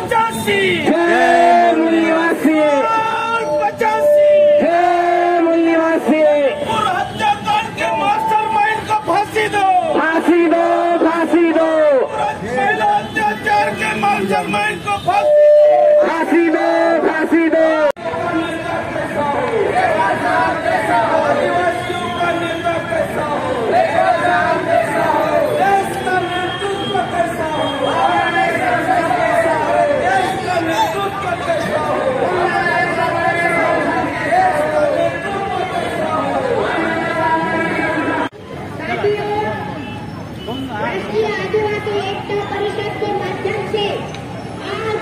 85 जय मूलनिवासी 85 जय मूलनिवासी और हत्याकांड के मास्टरमाइंड को फांसी दो फांसी दो फांसी दो महिला अत्याचार के मास्टरमाइंड को फांसी दो फांसी दो फांसी दो आदिवासियों का नेता कैसा हो देश का नेतृत्व कैसा हो देश का नेतृत्व कैसा हो राष्ट्रीय आदिवासी एकता परिषद के माध्यम से आज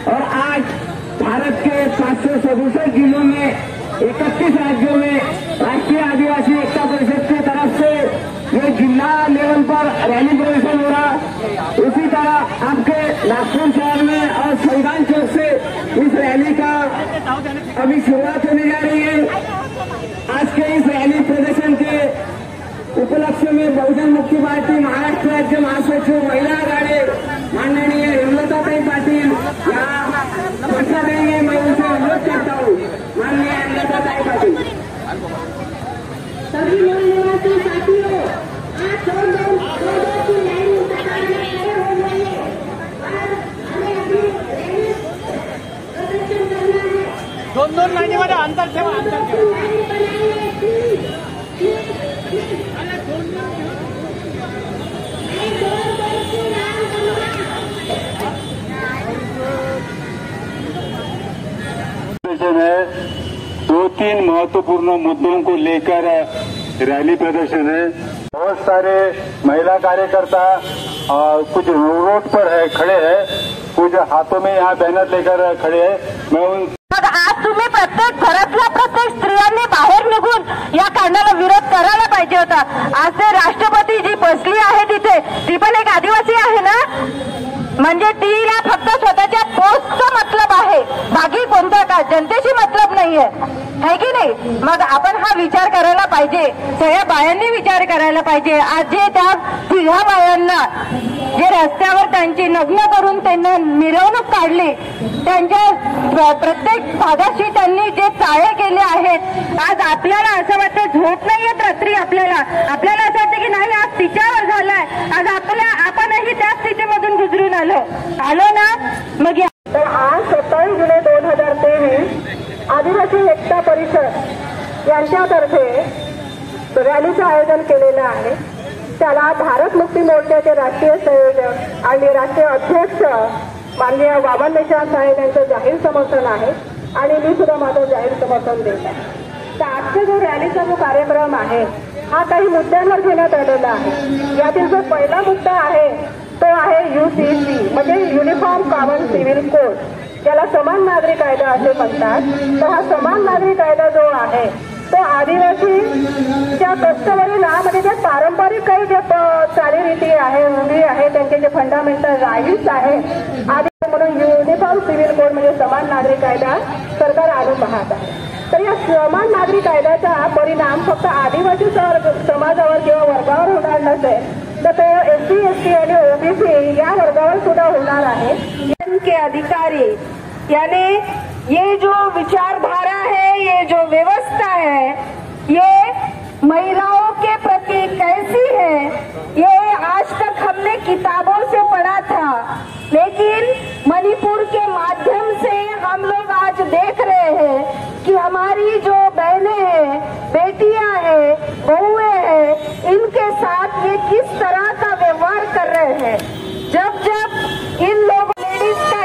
और आज भारत के 767 जिलों में 31 राज्यों में राष्ट्रीय आदिवासी एकता परिषद की तरफ से ये जिला लेवल पर रैली प्रदर्शन हो रहा। उसी तरह आपके नागपुर शहर में और संविधान चौक से इस रैली का अभी शुरुआत होने जा रही है। आज के इस रैली प्रदर्शन के उपलक्ष्य में बहुजन मुक्ति पार्टी महाराष्ट्र राज्य महासचिव महिला आघाड़ी माननीय हेमलताताई पाटिल यहाँ चर्चा देंगे। मैं उनसे अनुरोध करता हूँ, माननीय हेमलताताई पाटिल। सभी मूलनिवासी साथियों, आज दो की लाइन कतार में खड़े हो जाइए और हमें अभी रैली प्रदर्शन करना है। दोन लाईनीमध्ये अंतर ठेवा है। 2-3 महत्वपूर्ण मुद्दों को लेकर रैली प्रदर्शन है। बहुत सारे महिला कार्यकर्ता कुछ रोड पर है खड़े हैं, कुछ हाथों में यहाँ बैनर लेकर खड़े हैं। मैं उन आज तुम्ही प्रत्येक घरातल्या प्रत्येक स्त्रियांनी बाहेर निघून या कांडाला विरोध करायला पाहिजे होता। आज ते राष्ट्रपती जी बसली आहे तिथे ती पण एक आदिवासी आहे ना, म्हणजे तिला फक्त स्वतःच्या पोस्टचा मतलब आहे, बाकी कोणता का जनतेशी मतलब नाहीये, है की नाही। मग आपण हा विचार करायला पाहिजे, सगळ्या बायांनी विचार करायला पाहिजे। आज जे त्या तिघा बायांना जे रस्त्यावर त्यांची नग्न करून त्यांना मिरवणूक काढली, त्यांच्या प्रत्येक भागाशी त्यांनी जे चाळे केले आहेत, आज आपल्याला असं वाटतं झोप नाही येत रात्री, आपल्याला असं वाटतं की नाही आज तिच्यावर झालाय, आज आपणही त्या स्थितीमधून गुजरून आलो ना। मग तर आज 27 जुलै 2023 आदिवासी एकता परिषद यांच्यातर्फे रॅलीचं आयोजन केलेलं आहे। त्याला भारत मुक्ती मोर्चाचे राष्ट्रीय संयोजक आणि राष्ट्रीय अध्यक्ष माननीय वामन निशांत साहेब यांचं जाहीर समर्थन आहे आणि मी सुद्धा माझं जाहीर समर्थन देत आहे। तर आजचा जो रॅलीचा जो कार्यक्रम आहे हा काही मुद्द्यांवर घेण्यात आलेला आहे। यातील जो पहिला मुद्दा आहे तो आहे UCC म्हणजे युनिफॉर्म कॉमन सिव्हिल कोड, ज्याला समान नागरी कायदा असे म्हणतात। तर हा समान नागरी कायदा जो आहे तो आदिवासीच्या कष्टवरील जे पारंपरिक काही जे चालीरीती आहे, रूढी आहे, त्यांचे जे फंडामेंटल राईट्स आहेत आदी म्हणून युनिफॉर्म सिव्हिल कोड म्हणजे समान नागरी कायदा सरकार आणून पाहत आहे। तर या समान नागरी कायद्याचा परिणाम फक्त आदिवासी समाजावर किंवा वर्गावर होणार नसेल, तर तो SC, ST आणि OBC या वर्गावर सुद्धा होणार आहे। के अधिकारी यानी ये जो विचारधारा है, ये जो व्यवस्था है, ये महिलाओं के प्रति कैसी है, ये आज तक हमने किताबों से पढ़ा था, लेकिन मणिपुर के माध्यम से हम लोग आज देख रहे हैं कि हमारी जो बहनें हैं, बेटियां हैं, बहुएं हैं, इनके साथ ये किस तरह का व्यवहार कर रहे हैं। जब इन लोग लेडीज का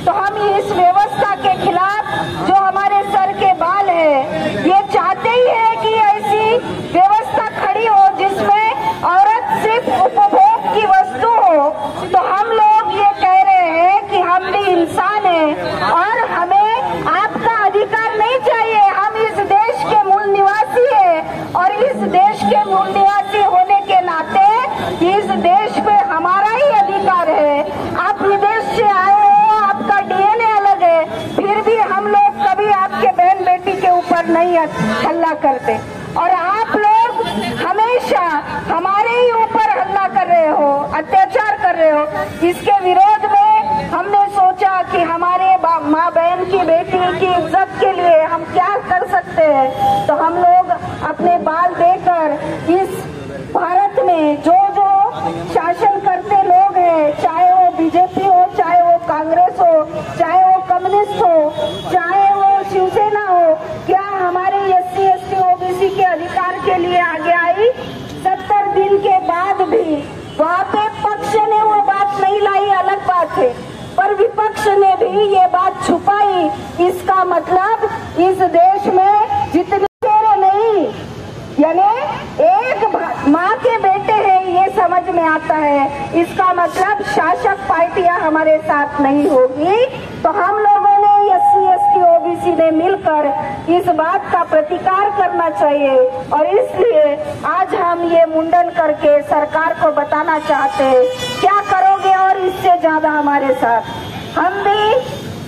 तो हम इस व्यवस्था के खिलाफ जो हमारे सर के बाल है ये चाहते ही है कि ऐसी व्यवस्था खड़ी हो जिसमें औरत सिर्फ उपभोग की वस्तु हो। तो हम लोग ये कह रहे हैं कि हम भी इंसान हैं और हमें आपका अधिकार नहीं चाहिए। हम इस देश के मूल निवासी हैं और इस देश के मूल निवासी होने के नाते इस देश पे हमारा ही अधिकार है। आप विदेश से आए हो, आपका डीएनए अलग है, फिर भी हम लोग कभी आपके बहन बेटी के ऊपर नहीं हल्ला करते और आप लोग हमेशा हमारे ही ऊपर हल्ला कर रहे हो, अत्याचार कर रहे हो। इसके विरोध में हमने सोचा कि हमारे माँ बहन की बेटी की इज्जत के लिए हम क्या कर सकते हैं। तो हम लोग अपने बाल देकर इस भारत में जो जो शासन करते लोग हैं, चाहे वो बीजेपी हो, चाहे वो कांग्रेस हो, चाहे वो कम्युनिस्ट हो, चाहे वो शिवसेना हो, क्या हमारे SC ST OBC के अधिकार के लिए आगे आई? 70 दिन के बाद भी वहाँ पे पक्ष ने वो बात नहीं लाई, अलग बात है, पर विपक्ष ने भी ये बात छुपाई। इसका मतलब इस देश में जितने नहीं, यानी एक माँ के बेटे हैं, ये समझ में आता है। इसका मतलब शासक पार्टियां हमारे साथ नहीं होगी। तो हम लोगों ने SC ST OBC ने मिलकर इस बात का प्रतिकार करना चाहिए और इसलिए आज हम ये मुंडन करके सरकार को बताना चाहते हैं क्या करोगे और इससे ज्यादा हमारे साथ। हम भी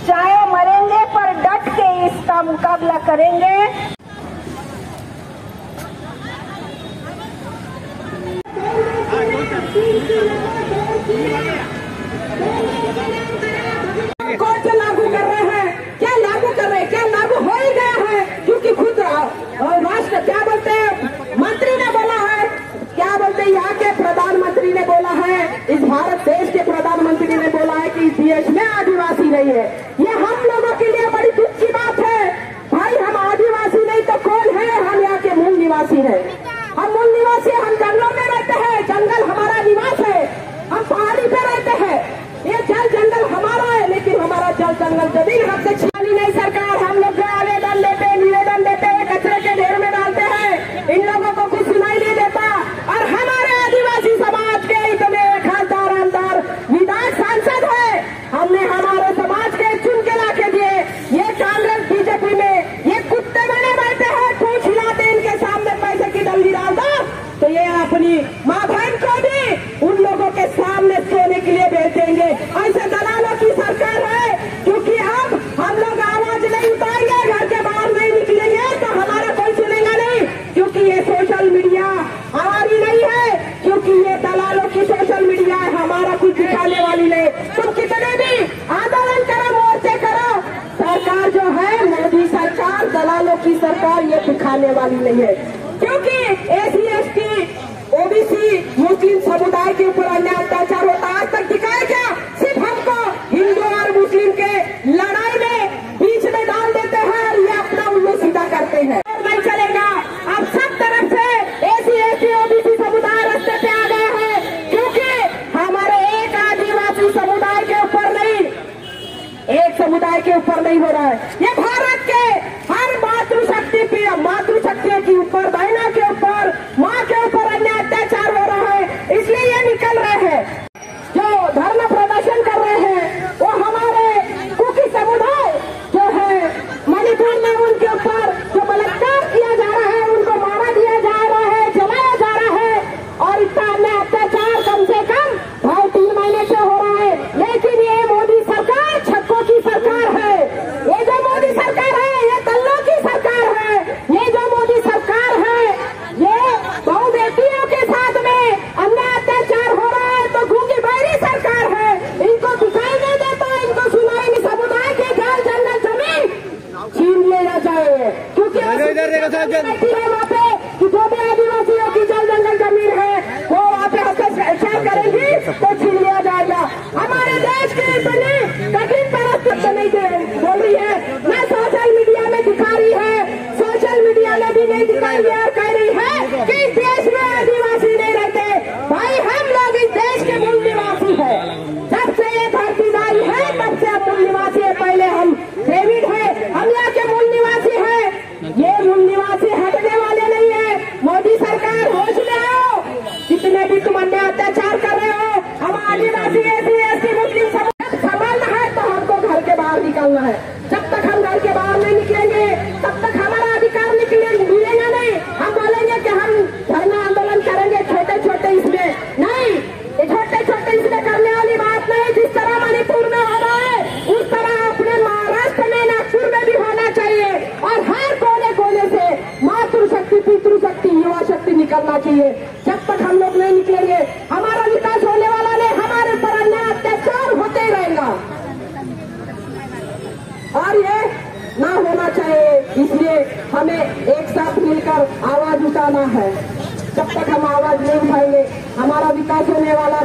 चाहे मरेंगे पर डट के इसका मुकाबला करेंगे। कौन सा लागू कर रहे हैं, क्या लागू कर रहे हैं, क्या लागू हो ही गया है, क्योंकि खुद राष्ट्र क्या बोलते हैं, मंत्री ने बोला है, क्या बोलते हैं, यहाँ के प्रधानमंत्री ने बोला है, इस भारत देश के प्रधानमंत्री ने बोला है कि इस देश में आदिवासी नहीं है। ये हम लोगों के लिए बड़ी दुख की बात है। भाई हम आदिवासी नहीं तो कौन है, हम यहाँ के मूल निवासी है। हम मूल निवासी, हम जंगलों में रहते हैं, जंगल हमारा निवास है। हम पहाड़ी पे रहते हैं, ये जल जंगल हमारा है, लेकिन हमारा जल जंगल जमीन हमसे छीनी नहीं। सरकार हम लोग जो आवेदन देते, निवेदन देते हैं, कचरे के ढेर में डालते हैं, इन लोगों को कुछ सुनाई नहीं देता। और हमारे आदिवासी समाज के इतने खासदार आमदार विधायक सांसद है, हमने हमारे समाज के चुन के ला के दिए। ये कांग्रेस बीजेपी में ये कुत्ते बने बैठे हैं, पूछ हिलाते इनके सामने पैसे की डंडी डाल दो तो ये अपनी माँ बहन को भी उन लोगों के सामने सोने के लिए भेज देंगे। ऐसे दलालों की सरकार है, क्योंकि अब हम लोग आवाज नहीं उठाएंगे, घर के बाहर नहीं निकलेंगे तो हमारा कोई सुनेगा नहीं, क्योंकि ये सोशल मीडिया हमारी नहीं है, क्योंकि ये दलालों की सोशल मीडिया है, हमारा कुछ दिखाने वाली नहीं। तुम कितने भी आंदोलन करो, मोर्चे करो, सरकार जो है मोदी सरकार, दलालों की सरकार, ये दिखाने वाली नहीं है। क्योंकि SC ST OBC मुस्लिम समुदाय के ऊपर अन्याय अत्याचार होता है, आज तक दिखाया क्या? सिर्फ हमको हिंदू और मुस्लिम के लड़ाई में बीच में डाल देते हैं और ये अपना उल्लू सीधा करते हैं। नहीं चलेगा, अब सब तरफ से SC ST OBC समुदाय रास्ते पे आ गए हैं, क्योंकि हमारे एक आदिवासी समुदाय के ऊपर नहीं, एक समुदाय के ऊपर नहीं हो रहा है, ये भारत के हर मातृशक्ति के ऊपर, बहनों के ऊपर, माँ के ऊपर अन्याय अत्याचार हो रहा है। इसलिए ये निकल रहे हैं, जो धरना प्रदर्शन कर रहे हैं, वो हमारे कुकी समुदाय जो है मणिपुर में, उनके ऊपर जो बलात्कार किया जा रहा है, उनको मारा दिया जा रहा है, जलाया जा रहा है और इतना अन्याय अत्याचार कम से कम 2.5-3 महीने से हो रहा है। लेकिन ये मोदी सरकार छक्कों की सरकार है, ये जो मोदी सरकार है ये दल्लों की सरकार है, ये जो मोदी सरकार है ये बहु बेटियों के साथ में अन्याय अत्याचार हो रहा है, तो घूंगी बहरी सरकार है, इनको दिखाई नहीं देता, इनको सुनाई नहीं। समुदाय के जल जंगल जमीन छीन लेना चाहिए, क्योंकि वहाँ पे जो भी आदिवासियों की जल जंगल जमीन है वो वहाँ पे हस्ताक्षर करेंगी तो छीन लिया जाएगा। हमारे देश की इतनी कठिन परिस्थिति नहीं बोल रही है, न सोशल मीडिया में दिखा रही है, सोशल मीडिया में भी नहीं दिखाई है और कह रही है कि इस देश में आदिवासी नहीं रहते। भाई हम लोग इस देश के मूल निवासी है, जब से ये धरतीदारी है तब से मूल निवासी निकालना है। जब तक हम घर के बाहर नहीं निकलेंगे तब तक हमारा अधिकार मिलेगा नहीं। हम बोलेंगे कि हम धरना आंदोलन करेंगे छोटे छोटे इसमें, नहीं, ये छोटे छोटे इसमें करने वाली बात नहीं। जिस तरह मणिपुर में हो रहा है उस तरह अपने महाराष्ट्र में, नागपुर में भी होना चाहिए और हर कोने कोने से मातृशक्ति, पितृशक्ति, युवा शक्ति निकलना चाहिए। जब तक हम लोग नहीं निकलेंगे हमारा विकास होने वाला नहीं, हमारे पर अन्याय अत्याचार होते ही रहेगा और ये ना होना चाहिए। इसलिए हमें एक साथ मिलकर आवाज उठाना है। जब तक हम आवाज नहीं उठाएंगे हमारा विकास होने वाला